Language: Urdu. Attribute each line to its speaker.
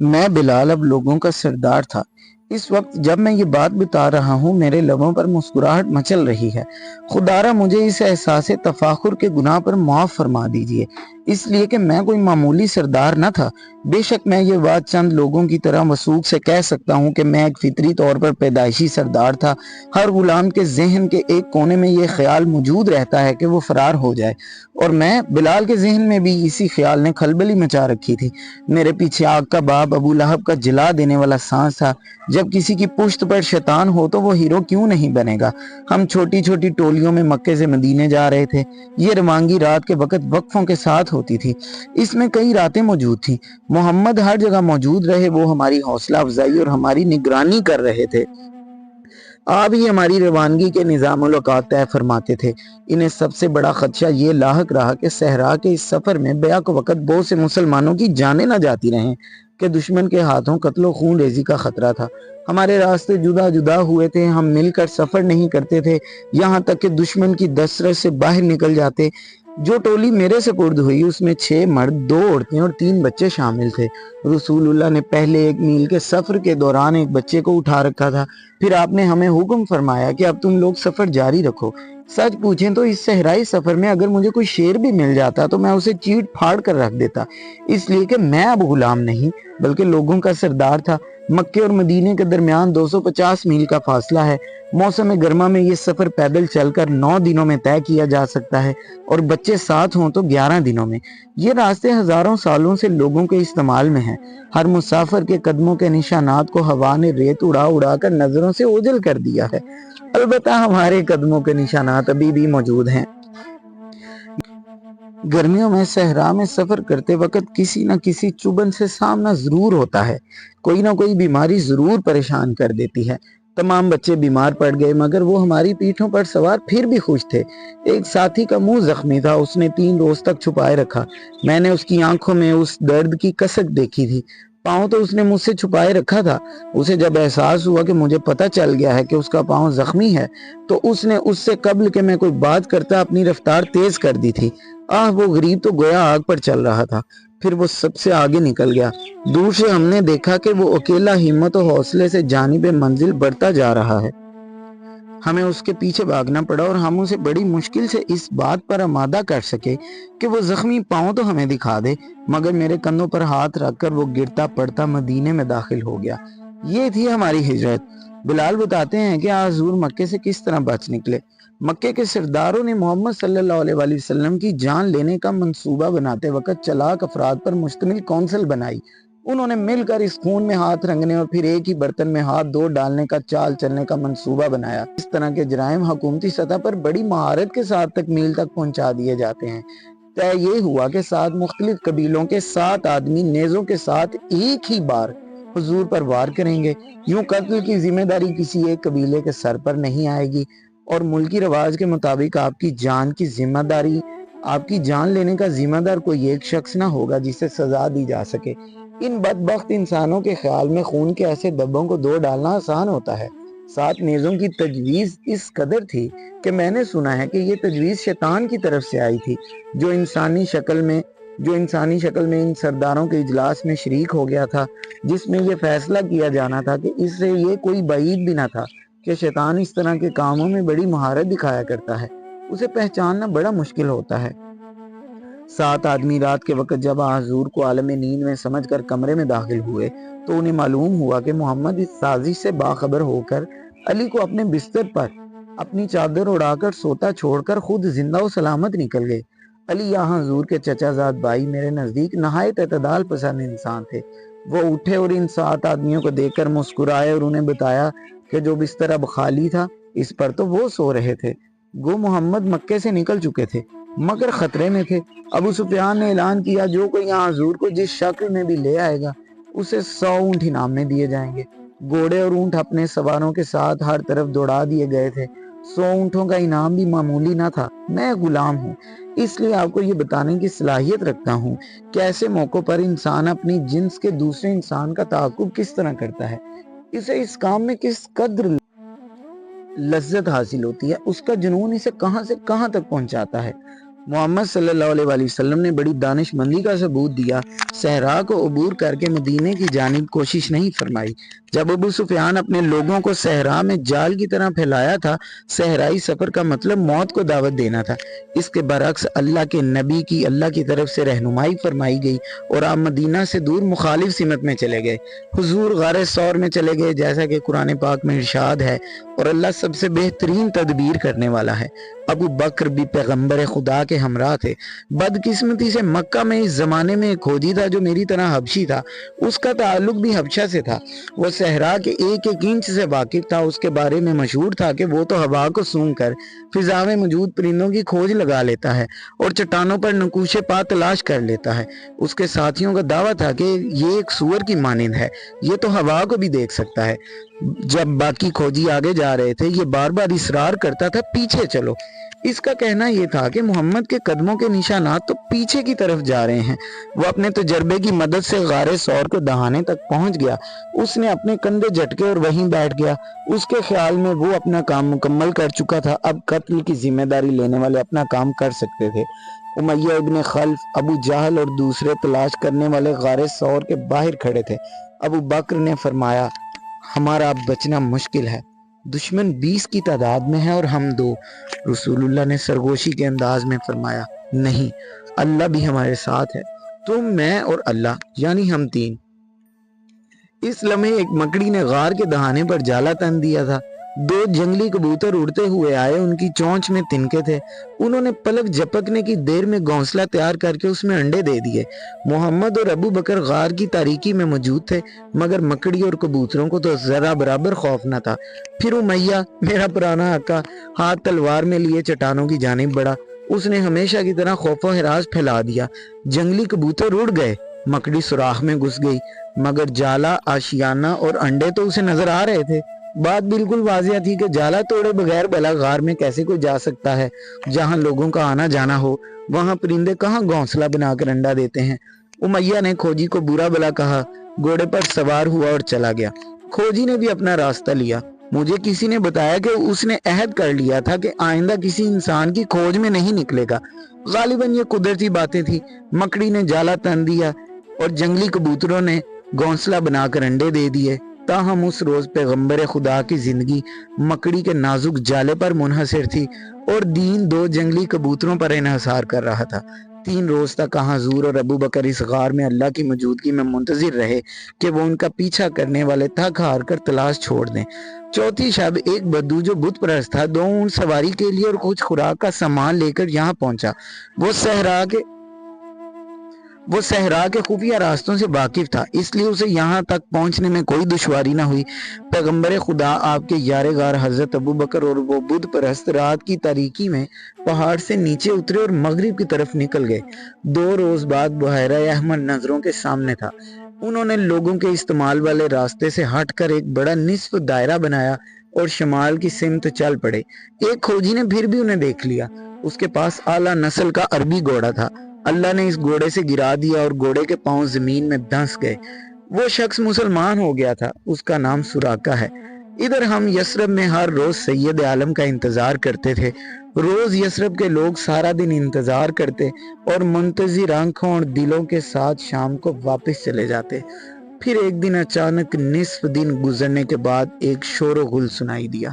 Speaker 1: میں بلال اب لوگوں کا سردار تھا۔ اس وقت جب میں یہ بات بتا رہا ہوں میرے لبوں پر مسکراہٹ مچل رہی ہے۔ خدارا مجھے اس احساس تفاخر کے گناہ پر معاف فرما دیجئے، اس لیے کہ میں کوئی معمولی سردار نہ تھا۔ بے شک میں یہ بات چند لوگوں کی طرح وثوق سے کہہ سکتا ہوں کہ میں ایک فطری طور پر پیدائشی سردار تھا۔ ہر غلام کے ذہن کے ایک کونے میں یہ خیال موجود رہتا ہے کہ وہ فرار ہو جائے، اور میں بلال کے ذہن میں بھی اسی خیال نے کھلبلی مچا رکھی تھی۔ میرے پیچھے آگ کا باپ ابو لہب کا جلا دینے والا سانس تھا۔ جب کسی کی پشت پر شیطان ہو تو وہ ہیرو کیوں نہیں بنے گا؟ ہم چھوٹی چھوٹی ٹولیوں میں مکے سے مدینے جا رہے تھے۔ یہ روانگی رات کے وقت وقفوں کے ساتھ ہوتی تھی۔ اس میں کئی راتیں موجود تھیں۔ محمد ہر جگہ موجود رہے، وہ ہماری حوصلہ افزائی اور ہماری نگرانی کر رہے تھے۔ آپ ہی ہماری روانگی کے نظام الاوقات طے فرماتے تھے۔ انہیں سب سے بڑا خدشہ یہ لاحق رہا کہ صحرا کے اس سفر میں بیک وقت بہت سے مسلمانوں کی جانیں نہ جاتی رہیں، کہ دشمن کے ہاتھوں قتل و خون ریزی کا خطرہ تھا۔ ہمارے راستے جدا جدا ہوئے تھے، ہم مل کر سفر نہیں کرتے تھے، یہاں تک کہ دشمن کی دسترس سے باہر نکل جاتے۔ جو ٹولی میرے سپرد ہوئی اس میں 6 مرد، 2 عورتیں اور 3 بچے شامل تھے۔ رسول اللہ نے پہلے 1 میل کے سفر کے دوران ایک بچے کو اٹھا رکھا تھا، پھر آپ نے ہمیں حکم فرمایا کہ اب تم لوگ سفر جاری رکھو۔ سچ پوچھیں تو اس صحرائی سفر میں اگر مجھے کوئی شیر بھی مل جاتا تو میں اسے چیٹ پھاڑ کر رکھ دیتا، اس لیے کہ میں اب غلام نہیں بلکہ لوگوں کا سردار تھا۔ مکے اور مدینے کے درمیان 250 میل کا فاصلہ ہے۔ موسم گرما میں یہ سفر پیدل چل کر 9 دنوں میں طے کیا جا سکتا ہے، اور بچے ساتھ ہوں تو 11 دنوں میں۔ یہ راستے ہزاروں سالوں سے لوگوں کے استعمال میں ہیں۔ ہر مسافر کے قدموں کے نشانات کو ہوا نے ریت اڑا اڑا کر نظروں سے اوجھل کر دیا ہے۔ البتہ ہمارے قدموں کے نشانات ابھی بھی موجود ہیں۔ گرمیوں میں صحرا میں سفر کرتے وقت کسی نہ کسی چبھن سے سامنا ضرور ہوتا ہے۔ کوئی نہ کوئی بیماری ضرور پریشان کر دیتی ہے۔ تمام بچے بیمار پڑ گئے مگر وہ ہماری پیٹھوں پر سوار پھر بھی خوش تھے۔ ایک ساتھی کا منہ زخمی تھا، اس نے 3 روز تک چھپائے رکھا۔ میں نے اس کی آنکھوں میں اس درد کی کسک دیکھی تھی۔ پاؤں تو اس نے مجھ سے چھپائے رکھا تھا۔ اسے جب احساس ہوا کہ مجھے پتہ چل گیا ہے کہ اس کا پاؤں زخمی ہے تو اس نے اس سے قبل کہ میں کوئی بات کرتا اپنی رفتار تیز کر دی تھی۔ وہ غریب تو گویا آگ پر چل رہا تھا۔ پھر وہ سب سے آگے نکل گیا۔ دور سے ہم نے دیکھا کہ وہ اکیلا ہمت و حوصلے سے جانب منزل بڑھتا جا رہا ہے۔ ہمیں اس کے پیچھے بھاگنا پڑا اور ہم اسے بڑی مشکل سے اس بات پر آمادہ کر سکے کہ وہ زخمی پاؤں تو ہمیں دکھا دے، مگر میرے کندھوں پر ہاتھ رکھ کر وہ گرتا پڑتا مدینے میں داخل ہو گیا۔ یہ تھی ہماری ہجرت۔ بلال بتاتے ہیں کہ حضور مکے سے کس طرح بچ نکلے۔ مکے کے سرداروں نے محمد صلی اللہ علیہ وآلہ وسلم کی جان لینے کا منصوبہ بناتے وقت چلاک افراد پر مشتمل کونسل بنائی۔ انہوں نے مل کر اس خون میں ہاتھ رنگنے اور پھر ایک ہی برتن میں ہاتھ دھو ڈالنے کا چال چلنے کا منصوبہ بنایا۔ اس طرح کے جرائم حکومتی سطح پر بڑی مہارت کے ساتھ تکمیل تک پہنچا دیے جاتے ہیں۔ طے یہ ہوا کہ 7 مختلف قبیلوں کے 7 آدمی نیزوں کے ساتھ ایک ہی بار حضور پر وار کریں گے۔ یوں قتل کی ذمہ داری کسی ایک قبیلے کے سر پر نہیں آئے گی، اور ملکی رواج کے مطابق آپ کی جان لینے کا ذمہ دار کوئی ایک شخص نہ ہوگا جسے سزا دی جا سکے۔ ان بدبخت انسانوں کے خیال میں خون کے ایسے دبوں کو دھو ڈالنا آسان ہوتا ہے۔ 7 نیزوں کی تجویز اس قدر تھی کہ میں نے سنا ہے کہ یہ تجویز شیطان کی طرف سے آئی تھی، جو انسانی شکل میں ان سرداروں کے اجلاس میں شریک ہو گیا تھا، جس میں یہ فیصلہ کیا جانا تھا کہ اس سے یہ کوئی بعید بھی نہ تھا کہ شیطان اس طرح کے کاموں میں بڑی مہارت دکھایا کرتا ہے، اسے پہچاننا بڑا مشکل ہوتا ہے۔ 7 آدمی رات کے وقت جب حضور کو عالم نیند میں سمجھ کر کمرے میں داخل ہوئے تو انہیں معلوم ہوا کہ محمد اس سازش سے باخبر ہو کر علی کو اپنے بستر پر اپنی چادر اڑا کر سوتا چھوڑ کر خود زندہ و سلامت نکل گئے۔ علی یہاں حضور کے چچا زاد بھائی میرے نزدیک نہایت اعتدال پسند انسان تھے۔ وہ اٹھے اور ان 7 آدمیوں کو دیکھ کر مسکرائے اور انہیں بتایا کہ جو بستر اب خالی تھا اس پر تو وہ سو رہے تھے۔ گو محمد مکے سے نکل چکے تھے مگر خطرے میں تھے۔ ابو سفیان نے اعلان کیا جو کوئی یہاں حضور کو جس شکل میں بھی لے آئے گا اسے 100 اونٹ انعام میں دیے جائیں گے۔ گھوڑے اور اونٹ اپنے سواروں کے ساتھ ہر طرف دوڑا دیے گئے تھے۔ 100 اونٹوں کا انعام بھی معمولی نہ تھا۔ میں غلام ہوں، اس لیے آپ کو یہ بتانے کی صلاحیت رکھتا ہوں کہ ایسے موقع پر انسان اپنی جنس کے دوسرے انسان کا تعاقب کس طرح کرتا ہے، اسے اس کام میں کس قدر لذت حاصل ہوتی ہے، اس کا جنون اسے کہاں سے کہاں تک پہنچاتا ہے۔ محمد صلی اللہ علیہ وسلم نے بڑی دانش مندی کا ثبوت دیا، صحرا کو عبور کر کے مدینے کی جانب کوشش نہیں فرمائی۔ جب ابو سفیان اپنے لوگوں کو صحرا میں جال کی طرح پھیلایا تھا، صحرائی سفر کا مطلب موت کو دعوت دینا تھا۔ اس کے برعکس اللہ کے نبی کی اللہ کی طرف سے رہنمائی فرمائی گئی اور آپ مدینہ سے دور مخالف سمت میں چلے گئے۔ حضور غار ثور میں چلے گئے، جیسا کہ قرآن پاک میں ارشاد ہے، اور اللہ سب سے بہترین تدبیر کرنے والا ہے۔ ابو بکر بھی پیغمبر خدا کے ہمراہ تھے۔ بدقسمتی سے مکہ میں اس زمانے میں ایک کھوجی تھا جو میری طرح حبشی تھا، اس کا تعلق بھی حبشہ سے تھا۔ وہ صحرا کے ایک ایک انچ سے واقف تھا، اس کے بارے میں مشہور تھا کہ وہ تو ہوا کو سونگ کر فضا میں موجود پرندوں کی کھوج لگا لیتا ہے اور چٹانوں پر نقوش پا تلاش کر لیتا ہے۔ اس کے ساتھیوں کا دعویٰ تھا کہ یہ ایک سور کی مانند ہے، یہ تو ہوا کو بھی دیکھ سکتا ہے۔ جب باقی کھوجی آگے جا رہے تھے، یہ بار بار اصرار کرتا تھا پیچھے چلو۔ اس کا کہنا یہ تھا کہ محمد کے قدموں کے نشانات تو پیچھے کی طرف جا رہے ہیں۔ وہ اپنے تجربے کی مدد سے غار ثور کے دہانے تک پہنچ گیا۔ اس نے اپنے کندھے جھٹکے اور وہیں بیٹھ گیا۔ اس کے خیال میں وہ اپنا کام مکمل کر چکا تھا، اب قتل کی ذمہ داری لینے والے اپنا کام کر سکتے تھے۔ امیہ ابن خلف، ابو جہل اور دوسرے تلاش کرنے والے غار ثور کے باہر کھڑے تھے۔ ابو بکر نے فرمایا، ہمارا اب بچنا مشکل ہے، دشمن 20 کی تعداد میں ہے اور ہم 2۔ رسول اللہ نے سرگوشی کے انداز میں فرمایا، نہیں، اللہ بھی ہمارے ساتھ ہے، تم، میں اور اللہ، یعنی ہم 3۔ اس لمحے ایک مکڑی نے غار کے دہانے پر جالا تن دیا تھا۔ 2 جنگلی کبوتر اڑتے ہوئے آئے، ان کی چونچ میں تنکے تھے۔ انہوں نے پلک جھپکنے کی دیر میں گھونسلہ تیار کر کے اس میں انڈے دے دیے۔ محمد اور ابو بکر غار کی تاریکی میں موجود تھے، مگر مکڑی اور کبوتروں کو تو ذرا برابر خوف نہ تھا۔ پھر امیہ، میرا پرانا آقا، ہاتھ تلوار میں لیے چٹانوں کی جانب بڑھا۔ اس نے ہمیشہ کی طرح خوف و ہراس پھیلا دیا۔ جنگلی کبوتر اڑ گئے، مکڑی سوراخ میں گھس گئی، مگر جالا، آشیانہ اور انڈے تو اسے نظر آ رہے تھے۔ بات بالکل واضح تھی کہ جالا توڑے بغیر بھلا غار میں کیسے کوئی جا سکتا ہے؟ جہاں لوگوں کا آنا جانا ہو، وہاں پرندے کہاں گھونسلہ بنا کر انڈا دیتے ہیں؟ امیہ نے کھوجی کو برا بھلا کہا، گھوڑے پر سوار ہوا اور چلا گیا۔ کھوجی نے بھی اپنا راستہ لیا۔ مجھے کسی نے بتایا کہ اس نے عہد کر لیا تھا کہ آئندہ کسی انسان کی کھوج میں نہیں نکلے گا۔ غالباً یہ قدرتی باتیں تھی۔ مکڑی نے جالا تن دیا اور جنگلی کبوتروں نے گھونسلہ بنا کر انڈے دے دیے۔ تاہم اس روز پیغمبر خدا کی زندگی مکڑی کے نازک جالے پر منحصر تھی اور دین 2 جنگلی کبوتروں پر انحصار کر رہا تھا۔ 3 روز تک حضور اور ابو بکر اس غار میں اللہ کی موجودگی میں منتظر رہے کہ وہ ان کا پیچھا کرنے والے تھک ہار کر تلاش چھوڑ دیں۔ چوتھی شب ایک بدو جو بت پرست تھا 2 اونٹ سواری کے لیے اور کچھ خوراک کا سامان لے کر یہاں پہنچا۔ وہ صحرا کے خفیہ راستوں سے واقف تھا، اس لیے اسے یہاں تک پہنچنے میں کوئی دشواری نہ ہوئی۔ پیغمبر خدا، آپ کے یار غار حضرت ابو بکر اور وہ بت پرست رات کی تاریکی میں پہاڑ سے نیچے اترے اور مغرب کی طرف نکل گئے۔ 2 روز بعد بحیرہ احمر نظروں کے سامنے تھا۔ انہوں نے لوگوں کے استعمال والے راستے سے ہٹ کر ایک بڑا نصف دائرہ بنایا اور شمال کی سمت چل پڑے۔ ایک کھوجی نے پھر بھی انہیں دیکھ لیا۔ اس کے پاس اعلیٰ نسل کا عربی گھوڑا تھا۔ اللہ نے اس گھوڑے سے گرا دیا اور گھوڑے کے پاؤں زمین میں دھنس گئے۔ وہ شخص مسلمان ہو گیا تھا، اس کا نام سراقہ ہے۔ ادھر ہم یثرب میں ہر روز سید عالم کا انتظار کرتے تھے۔ روز یثرب کے لوگ سارا دن انتظار کرتے اور منتظر آنکھوں اور دلوں کے ساتھ شام کو واپس چلے جاتے۔ پھر ایک دن اچانک نصف دن گزرنے کے بعد ایک شور و غل سنائی دیا۔